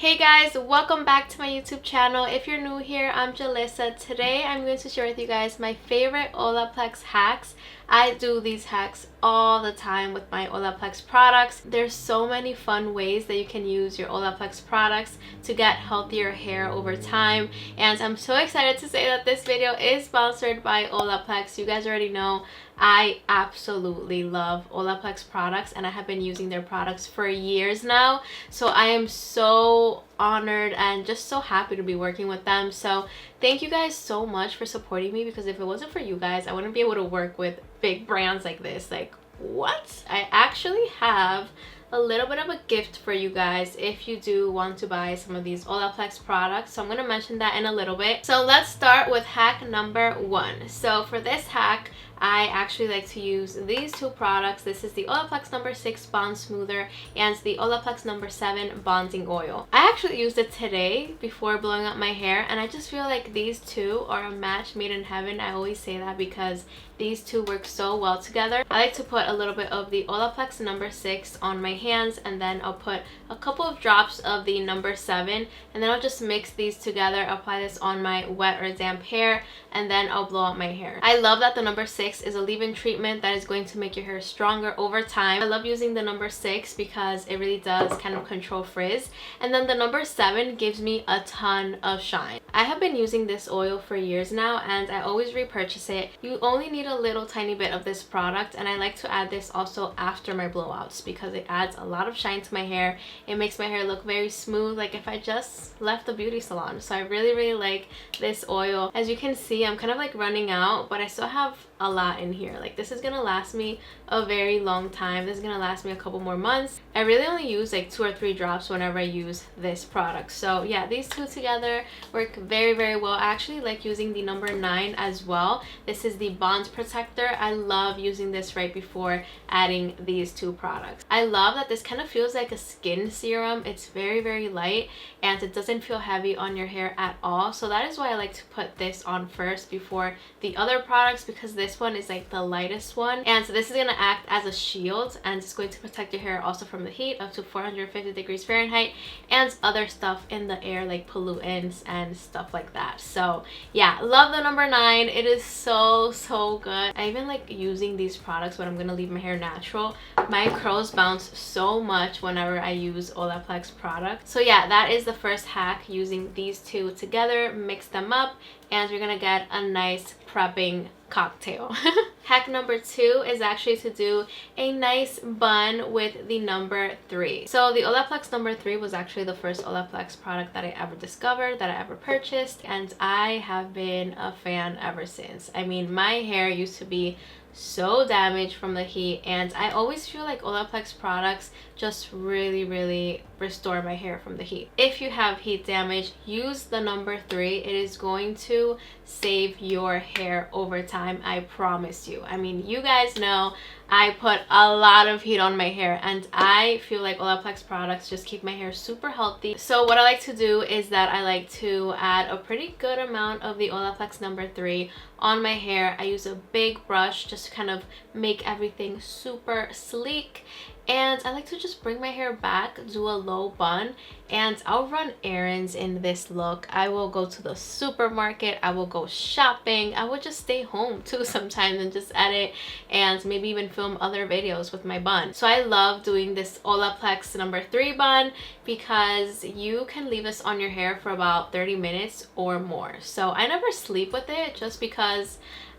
Hey guys, welcome back to my YouTube channel. If you're new here, I'm Jalissa. Today I'm going to share with you guys my favorite Olaplex hacks. I do these hacks all the time with my Olaplex products. There's so many fun ways that you can use your Olaplex products to get healthier hair over time. And I'm so excited to say that this video is sponsored by Olaplex. You guys already know I absolutely love Olaplex products and I have been using their products for years now. So I am so honored and just so happy to be working with them. So thank you guys so much for supporting me, because if it wasn't for you guys, I wouldn't be able to work with big brands like this. Like, what? I actually have a little bit of a gift for you guys if you do want to buy some of these Olaplex products. So I'm going to mention that in a little bit. So let's start with hack number 1. So for this hack, I actually like to use these two products. This is the Olaplex number 6 Bond Smoother and the Olaplex number 7 Bonding Oil. I actually used it today before blowing up my hair, and I just feel like these two are a match made in heaven. I always say that because these two work so well together. I like to put a little bit of the Olaplex number 6 on my hands, and then I'll put a couple of drops of the number 7, and then I'll just mix these together, apply this on my wet or damp hair, and then I'll blow out my hair. I love that the number 6 is a leave-in treatment that is going to make your hair stronger over time. I love using the number 6 because it really does kind of control frizz, and then the number 7 gives me a ton of shine. I have been using this oil for years now, and I always repurchase it. You only need a little tiny bit of this product, and I like to add this also after my blowouts because it adds a lot of shine to my hair. It makes my hair look very smooth, like if I just left the beauty salon. So I really like this oil. As you can see, I'm kind of like running out, but I still have a lot in here. Like, this is gonna last me a very long time. This is gonna last me a couple more months. I really only use like 2 or 3 drops whenever I use this product. So yeah, these two together work very well. I actually like using the number 9 as well. This is the Bond Protector. I love using this right before adding these two products. I love that this kind of feels like a skin serum. It's very light and it doesn't feel heavy on your hair at all. So that is why I like to put this on first before the other products, because this one is like the lightest one, and so this is going to act as a shield, and it's going to protect your hair also from the heat up to 450 degrees Fahrenheit and other stuff in the air like pollutants and stuff like that. So yeah, love the number 9. It is so good. I even like using these products when I'm going to leave my hair natural. My curls bounce so much whenever I use Olaplex products. So yeah, that is the first hack, using these two together, mix them up, and you're gonna get a nice prepping cocktail. Hack number 2 is actually to do a nice bun with the number 3. So the Olaplex number 3 was actually the first Olaplex product that I ever discovered, that I ever purchased, and I have been a fan ever since. I mean, my hair used to be so damaged from the heat, and I always feel like Olaplex products just really restore my hair from the heat. If you have heat damage, use the number 3. It is going to save your hair over time, I promise you. I mean, you guys know I put a lot of heat on my hair, and I feel like Olaplex products just keep my hair super healthy. So what I like to do is that I like to add a pretty good amount of the Olaplex number 3 on my hair. I use a big brush just to kind of make everything super sleek, and I like to just bring my hair back, do a low bun, and I'll run errands in this look. I will go to the supermarket, I will go shopping, I will just stay home too sometimes and just edit and maybe even film other videos with my bun. So I love doing this Olaplex number 3 bun because you can leave this on your hair for about 30 minutes or more. So I never sleep with it just because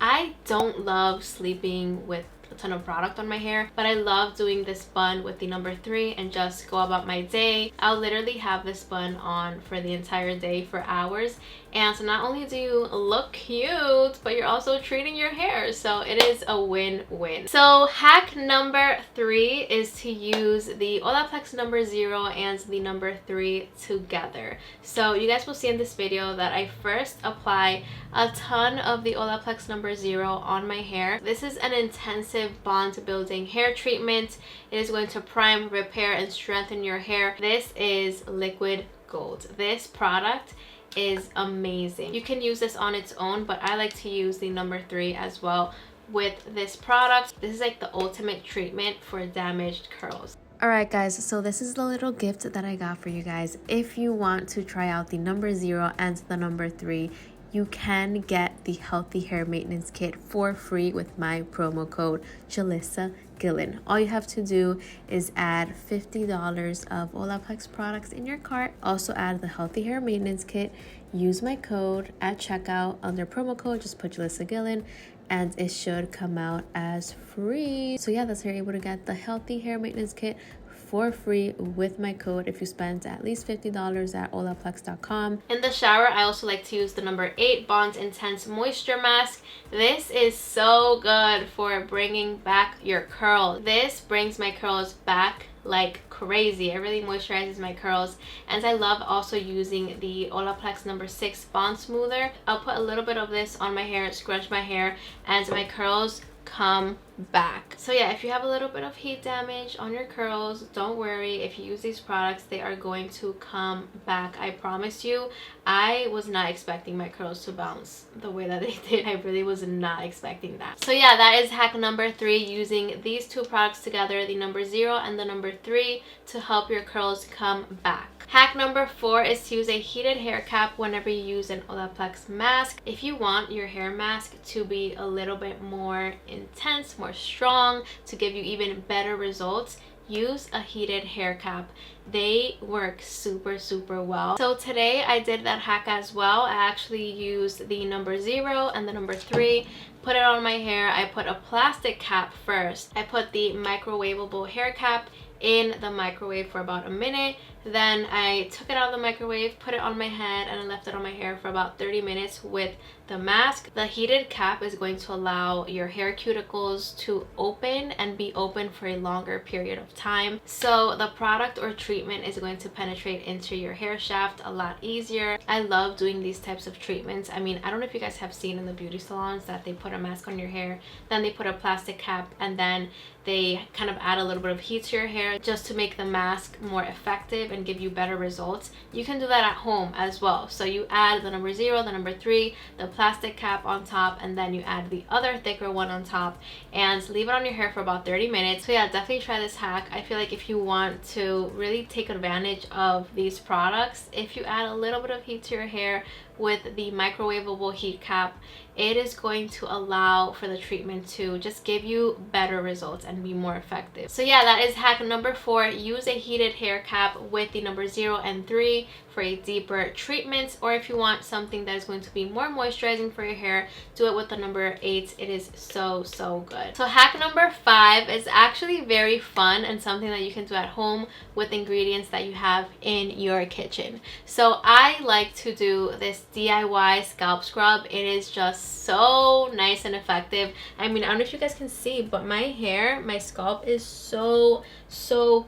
I don't love sleeping with a ton of product on my hair, but I love doing this bun with the number 3 and just go about my day. I'll literally have this bun on for the entire day for hours, and so not only do you look cute, but you're also treating your hair, so it is a win-win. So hack number 3 is to use the Olaplex number 0 and the number 3 together. So you guys will see in this video that I first apply a ton of the Olaplex number 0 on my hair. This is an intensive bond building hair treatment. It is going to prime, repair, and strengthen your hair. This is liquid gold. This product is amazing. You can use this on its own, but I like to use the number 3 as well with this product. This is like the ultimate treatment for damaged curls. Alright guys, so this is the little gift that I got for you guys. If you want to try out the number 0 and the number 3, you can get the Healthy Hair Maintenance Kit for free with my promo code JULISSAGUILLEN. All you have to do is add $50 of Olaplex products in your cart. Also add the Healthy Hair Maintenance Kit. Use my code at checkout under promo code. Just put JULISSAGUILLEN and it should come out as free. So yeah, that's how you're able to get the Healthy Hair Maintenance Kit for free with my code if you spend at least $50 at olaplex.com. In the shower, I also like to use the number 8 Bond Intense Moisture Mask. This is so good for bringing back your curl. This brings my curls back like crazy. It really moisturizes my curls, and I love also using the Olaplex number 6 Bond Smoother. I'll put a little bit of this on my hair, scrunch my hair, and my curls come back. So yeah, if you have a little bit of heat damage on your curls, don't worry. If you use these products, they are going to come back. I promise you. I was not expecting my curls to bounce the way that they did. I really was not expecting that. So yeah, that is hack number 3, using these two products together, the number 0 and the number 3, to help your curls come back. Hack number 4 is to use a heated hair cap whenever you use an Olaplex mask. If you want your hair mask to be a little bit more intense, more strong, to give you even better results, use a heated hair cap. They work super well. So today I did that hack as well. I actually used the number 0 and the number 3, put it on my hair. I put a plastic cap first. I put the microwavable hair cap in the microwave for about a minute. Then I took it out of the microwave, put it on my head, and I left it on my hair for about 30 minutes with the mask. The heated cap is going to allow your hair cuticles to open and be open for a longer period of time. So the product or treatment is going to penetrate into your hair shaft a lot easier. I love doing these types of treatments. I mean, I don't know if you guys have seen in the beauty salons that they put a mask on your hair, then they put a plastic cap, and then they kind of add a little bit of heat to your hair just to make the mask more effective and give you better results. You can do that at home as well. So you add the number 0, the number 3, the plastic cap on top, and then you add the other thicker one on top, and leave it on your hair for about 30 minutes. So yeah, definitely try this hack. I feel like if you want to really take advantage of these products, if you add a little bit of heat to your hair with the microwavable heat cap, it is going to allow for the treatment to just give you better results and be more effective. So yeah, that is hack number 4. Use a heated hair cap with the number 0 and 3 for a deeper treatment, or if you want something that is going to be more moisturizing for your hair, do it with the number 8. It is so good. So hack number 5 is actually very fun and something that you can do at home with ingredients that you have in your kitchen. So I like to do this DIY scalp scrub. It is just so nice and effective. I mean, I don't know if you guys can see, but my hair, my scalp is so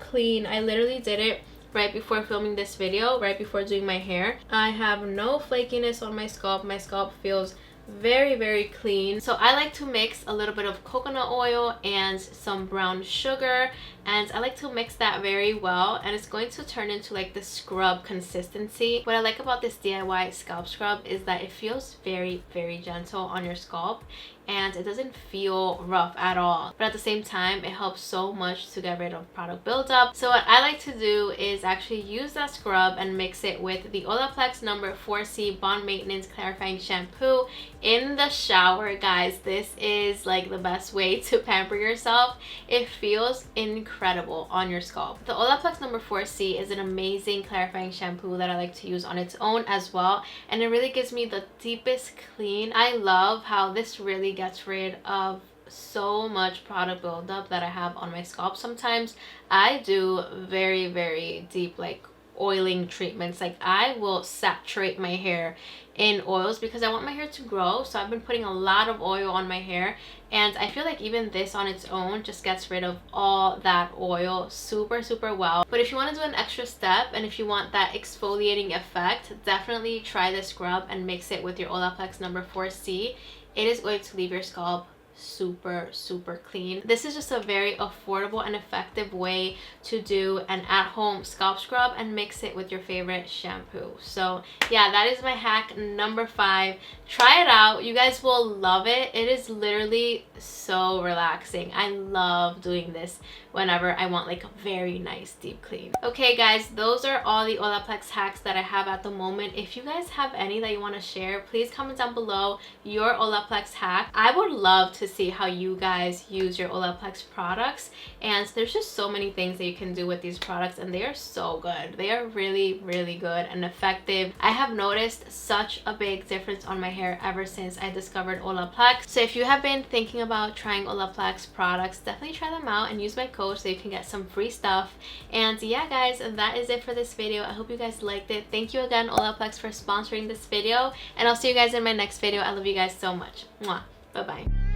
clean. I literally did it right before filming this video, right before doing my hair. I have no flakiness on my scalp. My scalp feels very clean. So I like to mix a little bit of coconut oil and some brown sugar, and I like to mix that very well, and it's going to turn into like the scrub consistency. What I like about this DIY scalp scrub is that it feels very gentle on your scalp, and it doesn't feel rough at all, but at the same time it helps so much to get rid of product buildup. So what I like to do is actually use that scrub and mix it with the Olaplex number 4C Bond Maintenance Clarifying Shampoo in the shower. Guys, this is like the best way to pamper yourself. It feels incredible on your scalp. The Olaplex number 4C is an amazing clarifying shampoo that I like to use on its own as well, and it really gives me the deepest clean. I love how this really gets rid of so much product buildup that I have on my scalp. Sometimes I do very deep like oiling treatments. Like I will saturate my hair in oils because I want my hair to grow. So I've been putting a lot of oil on my hair, and I feel like even this on its own just gets rid of all that oil super well. But if you want to do an extra step and if you want that exfoliating effect, definitely try this scrub and mix it with your Olaplex number 4C. It is going to leave your scalp super clean. This is just a very affordable and effective way to do an at-home scalp scrub and mix it with your favorite shampoo. So yeah, that is my hack number 5. Try it out, you guys will love it. It is literally so relaxing. I love doing this whenever I want like a very nice deep clean. Okay guys, those are all the Olaplex hacks that I have at the moment. If you guys have any that you want to share, please comment down below your Olaplex hack. I would love to see how you guys use your Olaplex products, and there's just so many things that you can do with these products, and they are so good. They are really good and effective. I have noticed such a big difference on my hair ever since I discovered Olaplex. So if you have been thinking about trying Olaplex products, definitely try them out and use my code so you can get some free stuff. And yeah guys, that is it for this video. I hope you guys liked it. Thank you again, Olaplex, for sponsoring this video, and I'll see you guys in my next video. I love you guys so much. Mwah. Bye bye.